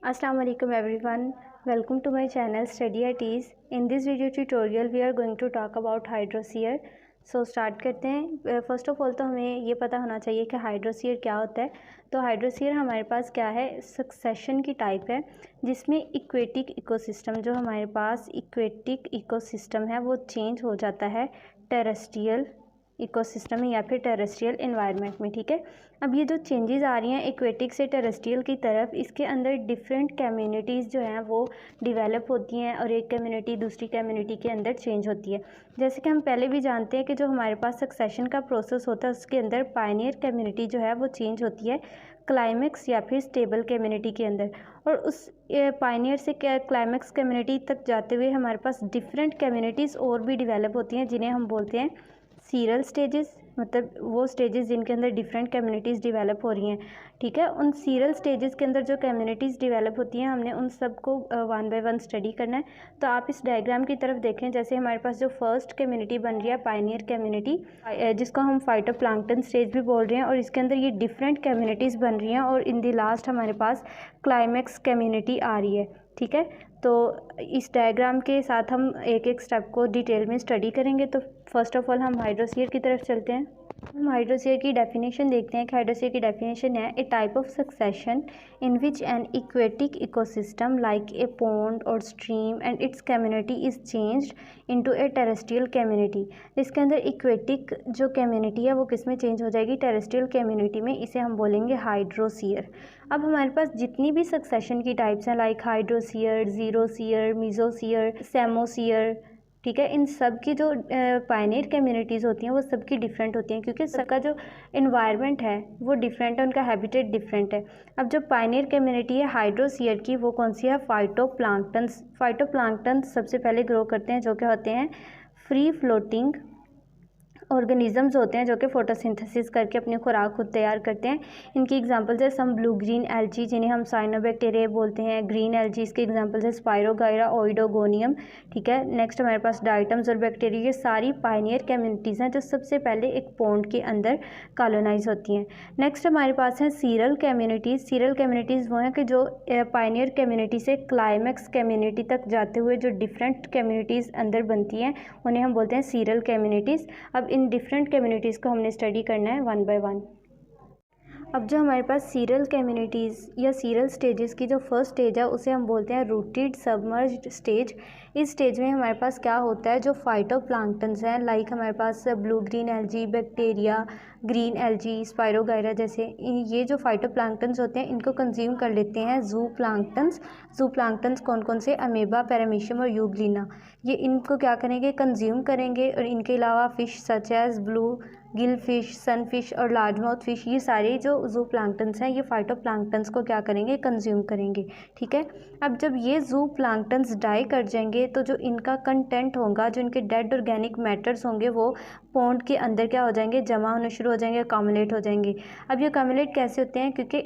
Assalamu alaikum everyone. Welcome to my channel Study at Ease. In this video tutorial we are going to talk about hydrosphere. So start करते हैं। First of all तो हमें ये पता होना चाहिए कि हाइड्रोस्फीयर क्या होता है। तो हाइड्रोस्फीयर हमारे पास क्या है, सक्सेशन की टाइप है जिसमें इक्वेटिक इकोसिस्टम, जो हमारे पास इक्वेटिक इकोसिस्टम है वो चेंज हो जाता है टेरेस्ट्रियल इकोसिस्टम में या फिर टेरेस्ट्रियल एनवायरनमेंट में। ठीक है, अब ये जो चेंजेस आ रही हैं एक्वेटिक से टेरेस्ट्रियल की तरफ, इसके अंदर डिफरेंट कम्युनिटीज़ जो हैं वो डेवलप होती हैं और एक कम्युनिटी दूसरी कम्युनिटी के अंदर चेंज होती है। जैसे कि हम पहले भी जानते हैं कि जो हमारे पास सक्सेशन का प्रोसेस होता है उसके अंदर पायनियर कम्युनिटी जो है वो चेंज होती है क्लाइमेक्स या फिर स्टेबल कम्युनिटी के अंदर, और उस पायनियर से क्लाइमेक्स कम्युनिटी तक जाते हुए हमारे पास डिफरेंट कम्युनिटीज़ और भी डेवलप होती हैं जिन्हें हम बोलते हैं सीरल स्टेजेस, मतलब वो स्टेजेस जिनके अंदर डिफरेंट कम्युनिटीज़ डेवलप हो रही हैं। ठीक है, उन सीरल स्टेजेस के अंदर जो कम्युनिटीज़ डेवलप होती हैं हमने उन सब को वन बाय वन स्टडी करना है। तो आप इस डायग्राम की तरफ देखें। जैसे हमारे पास जो फर्स्ट कम्युनिटी बन रही है पायनियर कम्युनिटी, जिसको हम फाइटोप्लैंक्टन स्टेज भी बोल रहे हैं, और इसके अंदर ये डिफरेंट कम्युनिटीज़ बन रही हैं और इन द लास्ट हमारे पास क्लाइमेक्स कम्युनिटी आ रही है। ठीक है, तो इस डायग्राम के साथ हम एक एक स्टेप को डिटेल में स्टडी करेंगे। तो फर्स्ट ऑफ ऑल हम हाइड्रोस्फीयर की तरफ चलते हैं। हम हाइड्रोस्फीयर की डेफिनेशन देखते हैं कि हाइड्रोस्फीयर की डेफिनेशन है a type of succession in which an aquatic ecosystem like a pond और stream and its community is changed into a terrestrial community. इसके अंदर इक्वेटिक जो कम्युनिटी है वो किस में चेंज हो जाएगी, टेरेस्ट्रियल कम्युनिटी में। इसे हम बोलेंगे हाइड्रोस्फीयर। अब हमारे पास जितनी भी सक्सेशन की टाइप्स हैं लाइक हाइड्रोस्फीयर, जीरोस्फीयर, मीजोस्फीयर, सेमोस्फीयर, ठीक है, इन सब की जो पायनियर कम्युनिटीज़ होती हैं वो सबकी डिफरेंट होती हैं क्योंकि सबका जो इन्वायरमेंट है वो डिफरेंट है, उनका हैबिटेट डिफरेंट है। अब जो पायनियर कम्युनिटी है हाइड्रोस्फीयर की वो कौन सी है, फाइटोप्लैंक्टन्स। फाइटोप्लैंक्टन्स सबसे पहले ग्रो करते हैं जो कि होते हैं फ्री फ्लोटिंग ऑर्गेनिजम्स होते हैं जो कि फोटोसिंथेसिस करके अपनी खुराक खुद तैयार करते हैं। इनकी एग्जांपल्स है सम ब्लू ग्रीन एल्जी जिन्हें हम साइनोबैक्टीरिया बोलते हैं। ग्रीन एल्जी इसके एग्जांपल्स है स्पायरोगाइरा, ओइडोगोनियम। ठीक है, नेक्स्ट हमारे पास डाइटम्स और बैक्टीरिया, ये सारी पायनियर कम्युनिटीज़ हैं जो सबसे पहले एक पॉन्ड के अंदर कॉलोनाइज होती हैं। नेक्स्ट हमारे पास है सीरल कम्युनिटीज़। सीरल कम्युनिटीज़ वो हैं कि जो पायनियर कम्युनिटी से क्लाइमेक्स कम्युनिटी तक जाते हुए जो डिफरेंट कम्युनिटीज़ अंदर बनती हैं उन्हें हम बोलते हैं सीरल कम्युनिटीज़। अब इन डिफरेंट कम्युनिटीज़ को हमने स्टडी करना है वन बाय वन। अब जो हमारे पास सीरल कम्युनिटीज़ या सीरल स्टेजेस की जो फर्स्ट स्टेज है उसे हम बोलते हैं रूटेड सबमर्ज्ड स्टेज। इस स्टेज में हमारे पास क्या होता है, जो फाइटोप्लैंक्टन्स हैं लाइक हमारे पास blue green algae, bacteria, green algae, spirogyra जैसे ये जो फाइटोप्लैंक्टन्स होते हैं इनको कंज्यूम कर लेते हैं जू प्लैंक्टन्स। जू प्लैंक्टन्स कौन कौन से, अमीबा, पैरामीशियम और यूग्लिना, ये इनको क्या करेंगे, कंज्यूम करेंगे। और इनके अलावा fish such as bluegill fish, sunfish और लार्ज माउथ फिश, ये सारे जो जू प्लैंक्टन्स हैं ये फाइटोप्लैंक्टन्स को क्या करेंगे, कंज्यूम करेंगे। ठीक है, अब जब ये जू प्लैंक्टन्स डाई कर जाएंगे तो जो इनका कंटेंट होगा, जो इनके डेड ऑर्गेनिक मैटर्स होंगे वो पॉन्ड के अंदर क्या हो जाएंगे, जमा होने शुरू हो जाएंगे, अकामुलेट हो जाएंगे। अब ये अकामुलेट कैसे होते हैं, क्योंकि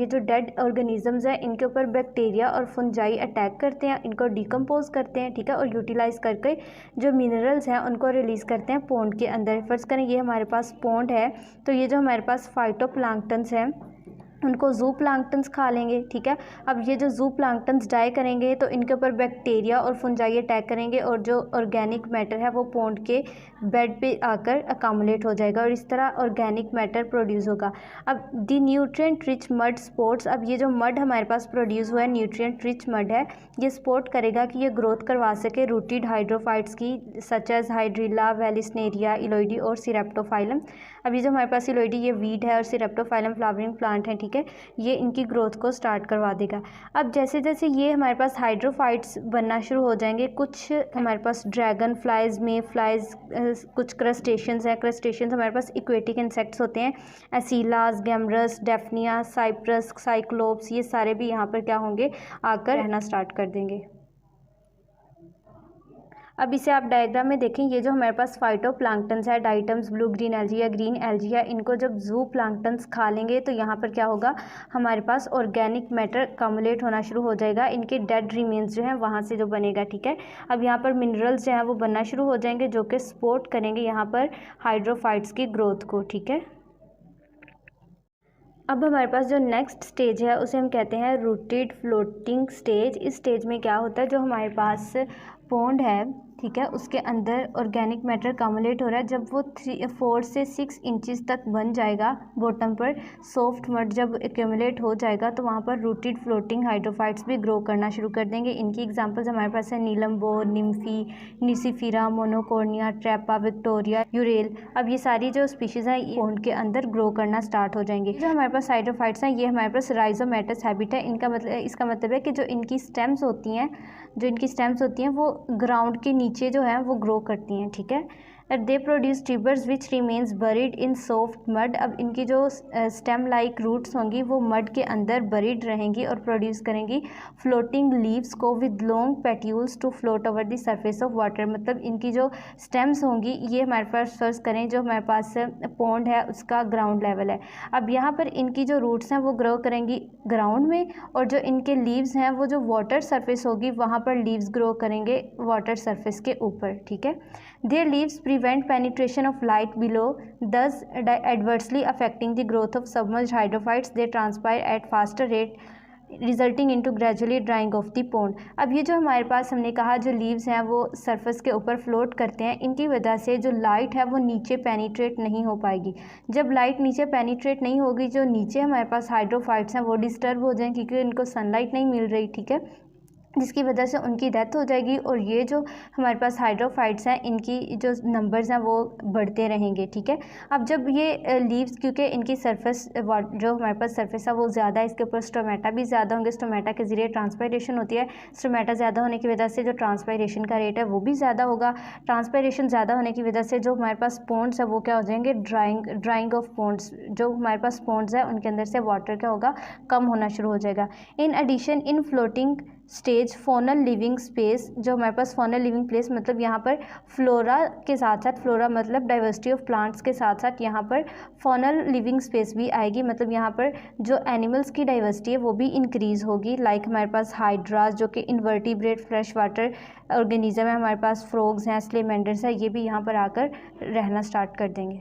ये जो डेड ऑर्गेनिजम्स हैं इनके ऊपर बैक्टीरिया और फंजाई अटैक करते हैं, इनको डिकम्पोज करते हैं। ठीक है, और यूटिलाइज करके जो मिनरल्स हैं उनको रिलीज़ करते हैं पॉन्ड के अंदर। फर्स्ट करें ये हमारे पास पॉन्ड है, तो ये जो हमारे पास फाइटोप्लैंक्टन्स हैं उनको जू प्लैंक्टन्स खा लेंगे। ठीक है, अब ये जो जू प्लैंक्टन्स डाई करेंगे तो इनके ऊपर बैक्टीरिया और फंजाई अटैक करेंगे और जो ऑर्गेनिक मैटर है वो पॉन्ड के बेड पे आकर अकामुलेट हो जाएगा और इस तरह ऑर्गेनिक मैटर प्रोड्यूस होगा। अब दी न्यूट्रिएंट रिच मड स्पोर्ट्स, अब ये जो मड हमारे पास प्रोड्यूस हुआ है न्यूट्रिएंट रिच मड है, ये सपोर्ट करेगा कि ये ग्रोथ करवा सके रूटेड हाइड्रोफाइट्स की सच एज हाइड्रिला, वेलिस्नेरिया, इलोइडी और सिरेप्टोफाइलम। अब ये जो हमारे पास इलोइडी ये वीड है और सिरेप्टोफाइलम फ्लावरिंग प्लांट है। ठीक है, ये इनकी ग्रोथ को स्टार्ट करवा देगा। अब जैसे जैसे ये हमारे पास हाइड्रोफाइट्स बनना शुरू हो जाएंगे, कुछ हमारे पास ड्रैगन फ्लाइज, मे फ्लाइज, कुछ क्रस्टेशियंस हैं। क्रस्टेशियंस हमारे पास इक्वेटिक इंसेक्ट्स होते हैं, एसीलास, गैमरस, डेफनिया, साइप्रस, साइक्लोप्स, ये सारे भी यहाँ पर क्या होंगे, आकर रहना स्टार्ट कर देंगे। अब इसे आप डायग्राम में देखें, ये जो हमारे पास फाइटोप्लैंक्टन्स है, डाइटम्स, ब्लू ग्रीन एल्जी या ग्रीन एल्जी है, इनको जब जू प्लैंक्टन्स खा लेंगे तो यहाँ पर क्या होगा, हमारे पास ऑर्गेनिक मैटर कम्युलेट होना शुरू हो जाएगा, इनके डेड रिमेन्स जो हैं वहाँ से जो बनेगा। ठीक है, अब यहाँ पर मिनरल्स जो हैं वो बनना शुरू हो जाएंगे जो कि सपोर्ट करेंगे यहाँ पर हाइड्रोफाइट्स की ग्रोथ को। ठीक है, अब हमारे पास जो नेक्स्ट स्टेज है उसे हम कहते हैं रूटेड फ्लोटिंग स्टेज। इस स्टेज में क्या होता है, जो हमारे पास पॉन्ड है, ठीक है, उसके अंदर ऑर्गेनिक मैटर कम्युलेट हो रहा है। जब वो 4 से 6 इंचज़ तक बन जाएगा बॉटम पर, सॉफ्ट मड जब एक्यूमुलेट हो जाएगा तो वहाँ पर रूटेड फ्लोटिंग हाइड्रोफाइट्स भी ग्रो करना शुरू कर देंगे। इनकी एग्जांपल्स हमारे पास है नीलम बोर, निम्फी, निसिफिरा, मोनोकोर्निया, ट्रैपा, विक्टोरिया, यूरेल। अब ये सारी जो स्पीशीज़ हैं पॉन्ड के अंदर ग्रो करना स्टार्ट हो जाएंगे। जो हमारे पास हाइड्रोफाइट्स हैं ये हमारे पास राइजोमेटस हैबिट है। इसका मतलब है कि जो इनकी स्टेम्स होती हैं वो ग्राउंड के नीचे जो है वो ग्रो करती हैं, ठीक है। They produce tubers which remains buried in soft mud. अब इनकी जो स्टेम लाइक रूट्स होंगी वो मड के अंदर बरीड रहेंगी और प्रोड्यूस करेंगी फ्लोटिंग लीव्स को with long petioles to float over the surface of water. मतलब इनकी जो स्टेम्स होंगी ये हमारे पास फर्स्ट करें जो हमारे पास पॉन्ड है उसका ग्राउंड लेवल है। अब यहाँ पर इनकी जो रूट्स हैं वो ग्रो करेंगी ग्राउंड में, और जो इनके लीव्स हैं वो जो वाटर सरफेस होगी वहाँ पर लीव्स ग्रो करेंगे वाटर सरफेस के ऊपर, ठीक है। There leaves prevent penetration of light below, thus adversely affecting the growth of submerged hydrophytes. They transpire at faster rate, resulting into gradually drying of the pond. अब ये जो हमारे पास हमने कहा जो लीव्स हैं वो सरफेस के ऊपर फ्लोट करते हैं, इनकी वजह से जो लाइट है वो नीचे पेनिट्रेट नहीं हो पाएगी। जब लाइट नीचे पेनिट्रेट नहीं होगी, जो नीचे हमारे पास हाइड्रोफाइट्स हैं वो डिस्टर्ब हो जाएंगे क्योंकि इनको सनलाइट नहीं मिल रही, ठीक है, जिसकी वजह से उनकी डेथ हो जाएगी। और ये जो हमारे पास हाइड्रोफाइट्स हैं इनकी जो नंबर्स हैं वो बढ़ते रहेंगे, ठीक है। अब जब ये लीव्स, क्योंकि इनकी सरफेस जो हमारे पास सरफेस है वो ज़्यादा है, इसके ऊपर स्टोमेटा भी ज़्यादा होंगे, स्टोमेटा के ज़रिए ट्रांसपायरेशन होती है। स्टोमेटा ज़्यादा होने की वजह से जो ट्रांसपायरेशन का रेट है वो भी ज़्यादा होगा। ट्रांसपायरेशन ज़्यादा होने की वजह से जो हमारे पास पॉन्ड्स है वो क्या हो जाएंगे, ड्राइंग ऑफ पॉन्ड्स। जो हमारे पास पॉन्ड्स है उनके अंदर से वाटर क्या होगा, कम होना शुरू हो जाएगा। In addition in floating stage faunal living space, जो हमारे पास फॉनल लिविंग प्लेस मतलब यहाँ पर फ्लोरा के साथ साथ, फ्लोरा मतलब डाइवर्सिटी ऑफ प्लांट्स के साथ साथ यहाँ पर फॉनल लिविंग स्पेस भी आएगी। मतलब यहाँ पर जो एनिमल्स की डाइवर्सिटी है वो भी इंक्रीज़ होगी। लाइक हमारे पास हाइड्रास जो कि इन्वर्टिब्रेट फ्रेश वाटर ऑर्गेनिज्म है, हमारे पास फ्रॉग्स हैं, स्लेमेंडर्स है, ये भी यहाँ पर आकर रहना स्टार्ट कर देंगे।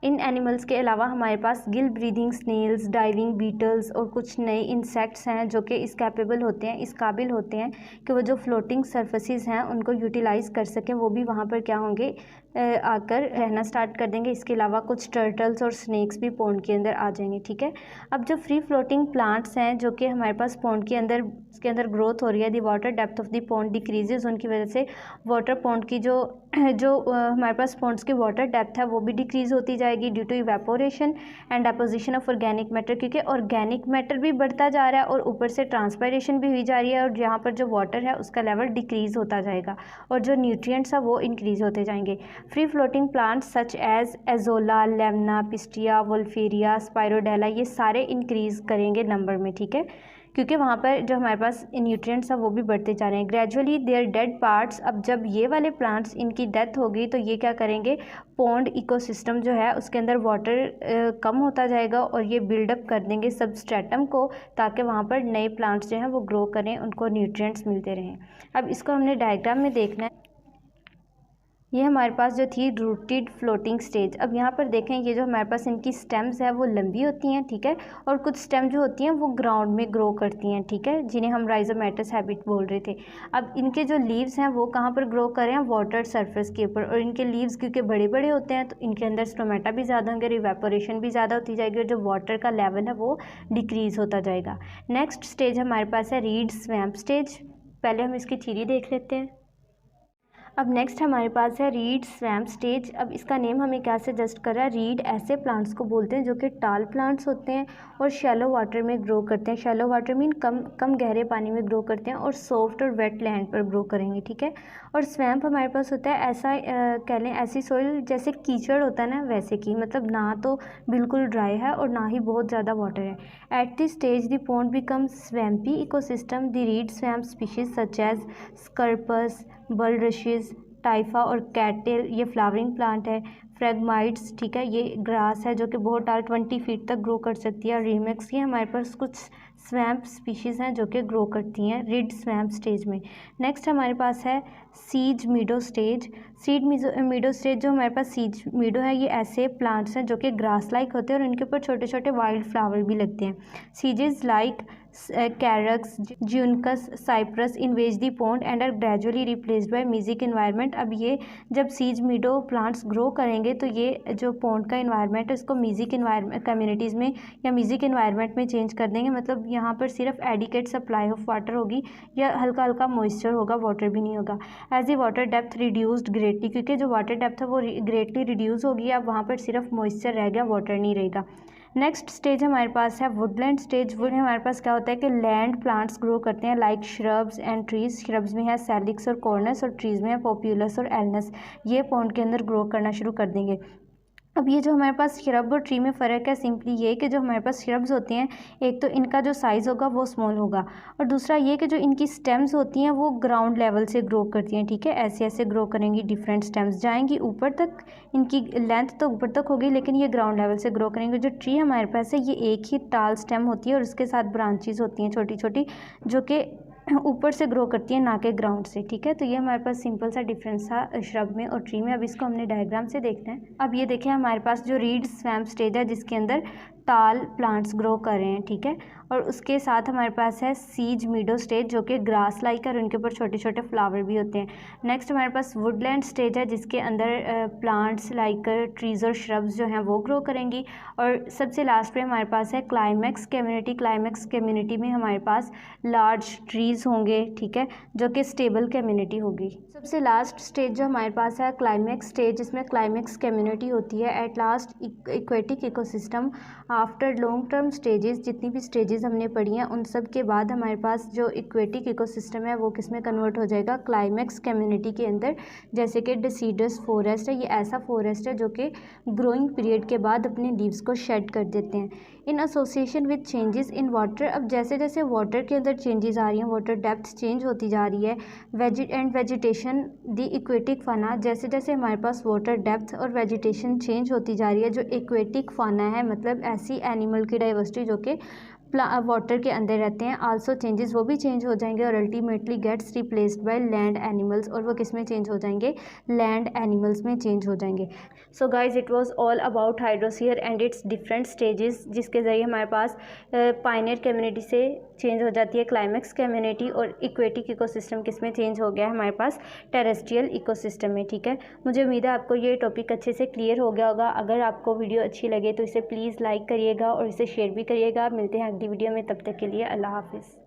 इन एनिमल्स के अलावा हमारे पास gill breathing snails, diving beetles और कुछ नए इंसेक्ट्स हैं जो कि इस काबिल होते हैं कि वो जो फ्लोटिंग सरफेसेस हैं उनको यूटिलाइज़ कर सकें, वो भी वहाँ पर क्या होंगे, आकर रहना स्टार्ट कर देंगे। इसके अलावा कुछ टर्टल्स और स्नेक्स भी पॉन्ड के अंदर आ जाएंगे, ठीक है। अब जो फ्री फ्लोटिंग प्लांट्स हैं जो कि हमारे पास पॉन्ड के अंदर ग्रोथ हो रही है, the water depth of the pond decreases, उनकी वजह से वाटर पॉन्ड की जो हमारे पास पॉन्ड्स की वाटर डेप्थ है वो भी डिक्रीज होती जाएगी due to evaporation and deposition of organic matter, क्योंकि ऑर्गेनिक मैटर भी बढ़ता जा रहा है और ऊपर से ट्रांसपायरेशन भी हुई जा रही है, और यहाँ पर जो वाटर है उसका लेवल डिक्रीज होता जाएगा और जो न्यूट्रिएंट्स है वो इंक्रीज होते जाएंगे। Free floating plants such as azolla, lemna, pistia, wolffia, spirodela, ये सारे इंक्रीज करेंगे नंबर में, ठीक है, क्योंकि वहाँ पर जो हमारे पास न्यूट्रिएंट्स है वो भी बढ़ते जा रहे हैं। ग्रेजुअली देयर डेड पार्ट्स, अब जब ये वाले प्लांट्स इनकी डेथ होगी तो ये क्या करेंगे, पॉन्ड इकोसिस्टम जो है उसके अंदर वाटर कम होता जाएगा और ये बिल्डअप कर देंगे सबस्ट्रेटम को, ताकि वहाँ पर नए प्लांट्स जो हैं वो ग्रो करें, उनको न्यूट्रिएंट्स मिलते रहें। अब इसको हमने डायग्राम में देखना है। ये हमारे पास जो थी रूटेड फ्लोटिंग स्टेज। अब यहाँ पर देखें ये जो हमारे पास इनकी स्टेम्स है वो लंबी होती हैं, ठीक है, और कुछ स्टेम जो होती हैं वो ग्राउंड में ग्रो करती हैं, ठीक है, जिन्हें हम राइजोमेटस हैबिट बोल रहे थे। अब इनके जो लीव्स हैं वो कहाँ पर ग्रो कर रहे हैं, वाटर सरफेस के ऊपर, और इनके लीव्स क्योंकि बड़े बड़े होते हैं तो इनके अंदर स्टोमेटा भी ज़्यादा होंगे, रिवेपोरेशन भी ज़्यादा होती जाएगी और जो वाटर का लेवल है वो डिक्रीज़ होता जाएगा। नेक्स्ट स्टेज हमारे पास है रीड स्वैम्प स्टेज। पहले हम इसकी थ्योरी देख लेते हैं। अब नेक्स्ट हमारे पास है रीड स्वैम्प स्टेज। अब इसका नेम हमें क्या सजेस्ट कर रहा है, रीड ऐसे प्लांट्स को बोलते हैं जो कि टाल प्लांट्स होते हैं और शैलो वाटर में ग्रो करते हैं। शैलो वाटर मीन कम गहरे पानी में ग्रो करते हैं और सॉफ्ट और वेट लैंड पर ग्रो करेंगे, ठीक है। और स्वैम्प हमारे पास होता है ऐसा कह लें ऐसी सॉइल जैसे कीचड़ होता है ना वैसे की, मतलब ना तो बिल्कुल ड्राई है और ना ही बहुत ज़्यादा वाटर है। At this stage the pond become swampy ecosystem. The reed swamp species such as scirpus, bulrushes, typha और कैटटेल, ये फ्लावरिंग प्लांट है। फ्रैगमाइट्स, ठीक है, ये ग्रास है जो कि बहुत टाल 20 फीट तक ग्रो कर सकती है। और रीमेक्स, ये हमारे पास कुछ स्वैम्प स्पीशीज़ हैं जो कि ग्रो करती हैं रिड स्वैम्प स्टेज में। नेक्स्ट हमारे पास है सीज मीडो स्टेज। मीडो स्टेज जो हमारे पास सीज मीडो है, ये ऐसे प्लांट्स हैं जो कि ग्रास लाइक होते हैं और इनके ऊपर छोटे छोटे वाइल्ड फ्लावर भी लगते हैं। सीजेज like carex, juncus, cyperus invade the pond and are gradually replaced by mesic environment. अब ये जब सीज मीडो प्लांट्स ग्रो करेंगे तो ये जो पॉन्ड का इन्वायरमेंट है इसको म्यूजिक इन्वायरमेंट कम्युनिटीज़ में या म्यूजिक इन्वायरमेंट में चेंज कर देंगे। मतलब यहाँ पर सिर्फ एडिकेट सप्लाई ऑफ वाटर होगी या हल्का हल्का मॉइस्चर होगा, वाटर भी नहीं होगा। As a water depth reduced greatly, क्योंकि जो वाटर डेप्थ है वो ग्रेटली रिड्यूस होगी। अब वहाँ पर सिर्फ मॉइस्चर रह गया, वाटर नहीं रहेगा। नेक्स्ट स्टेज हमारे पास है वुडलैंड स्टेज। वुड हमारे पास क्या होता है कि लैंड प्लांट्स ग्रो करते हैं like shrubs and trees. Shrubs में है सैलिक्स और कॉर्नस और ट्रीज में है पॉप्युलस और एल्नस। ये पॉन्ड के अंदर ग्रो करना शुरू कर देंगे। अब ये जो हमारे पास श्रब और ट्री में फ़र्क है सिंपली ये कि जो हमारे पास श्रब्स होती हैं, एक तो इनका जो साइज़ होगा वो स्मॉल होगा और दूसरा ये कि जो इनकी स्टेम्स होती हैं वो ग्राउंड लेवल से ग्रो करती हैं, ठीक है, ऐसे ऐसे ग्रो करेंगी, डिफरेंट स्टेम्स जाएंगी ऊपर तक, इनकी लेंथ तो ऊपर तक होगी लेकिन ये ग्राउंड लेवल से ग्रो करेंगे। जो ट्री हमारे पास है ये एक ही टाल स्टेम होती है और उसके साथ ब्रांचेज होती हैं छोटी छोटी जो कि ऊपर से ग्रो करती है ना कि ग्राउंड से, ठीक है। तो ये हमारे पास सिंपल सा डिफरेंस था श्रब में और ट्री में। अब इसको हमने डायग्राम से देखना है। अब ये देखें हमारे पास जो रीड स्वैम्प स्टेज है जिसके अंदर टाल प्लांट्स ग्रो कर रहे हैं, ठीक है, और उसके साथ हमारे पास है सीज मीडो स्टेज जो कि ग्रास लाइक है और उनके ऊपर छोटे छोटे फ्लावर भी होते हैं। नेक्स्ट हमारे पास वुडलैंड स्टेज है जिसके अंदर प्लांट्स लाइक ट्रीज़ और श्रब्स जो हैं वो ग्रो करेंगी। और सबसे लास्ट पे हमारे पास है क्लाइमैक्स कम्युनिटी। क्लाइमैक्स कम्युनिटी में हमारे पास लार्ज ट्रीज़ होंगे, ठीक है, जो कि स्टेबल कम्युनिटी होगी। सबसे लास्ट स्टेज जो हमारे पास है क्लाइमैक्स स्टेज, जिसमें क्लाइमैक्स कम्युनिटी होती है। At last aquatic ecosystem after long term stages, जितनी भी स्टेजेस हमने पढ़ी हैं उन सब के बाद हमारे पास जो इक्वेटिक इकोसिस्टम है वो किस में कन्वर्ट हो जाएगा, क्लाइमैक्स कम्युनिटी के अंदर। जैसे कि डिसीडस फॉरेस्ट है, ये ऐसा फॉरेस्ट है जो कि ग्रोइंग पीरियड के बाद अपने लीव्स को शेड कर देते हैं। In association with changes in water, अब जैसे जैसे वाटर के अंदर चेंजेस आ रही हैं, वाटर डेप्थ चेंज होती जा रही है, वेजिटेशन द इक्वेटिक फाना, जैसे जैसे हमारे पास वाटर डेप्थ और वेजिटेशन चेंज होती जा रही है, जो इक्वेटिक फाना है मतलब ऐसी एनिमल की डाइवर्सिटी जो कि वाटर के अंदर रहते हैं, आल्सो चेंजेस, वो भी चेंज हो जाएंगे और ultimately gets replaced by land animals, और वो किस में चेंज हो जाएंगे, लैंड एनिमल्स में चेंज हो जाएंगे। So guys it was all about hydrosphere and it's different stages, जिसके ज़रिए हमारे पास पायनियर कम्युनिटी से चेंज हो जाती है क्लाइमैक्स कम्युनिटी और इक्वेटिक इकोसिस्टम किस में चेंज हो गया है हमारे पास टेरेस्ट्रियल इकोसिस्टम में, ठीक है। मुझे उम्मीद है आपको ये टॉपिक अच्छे से क्लियर हो गया होगा। अगर आपको वीडियो अच्छी लगे तो इसे प्लीज़ लाइक करिएगा और इसे शेयर भी करिएगा। मिलते हैं अगली वीडियो में, तब तक के लिए अल्लाह हाफिज़।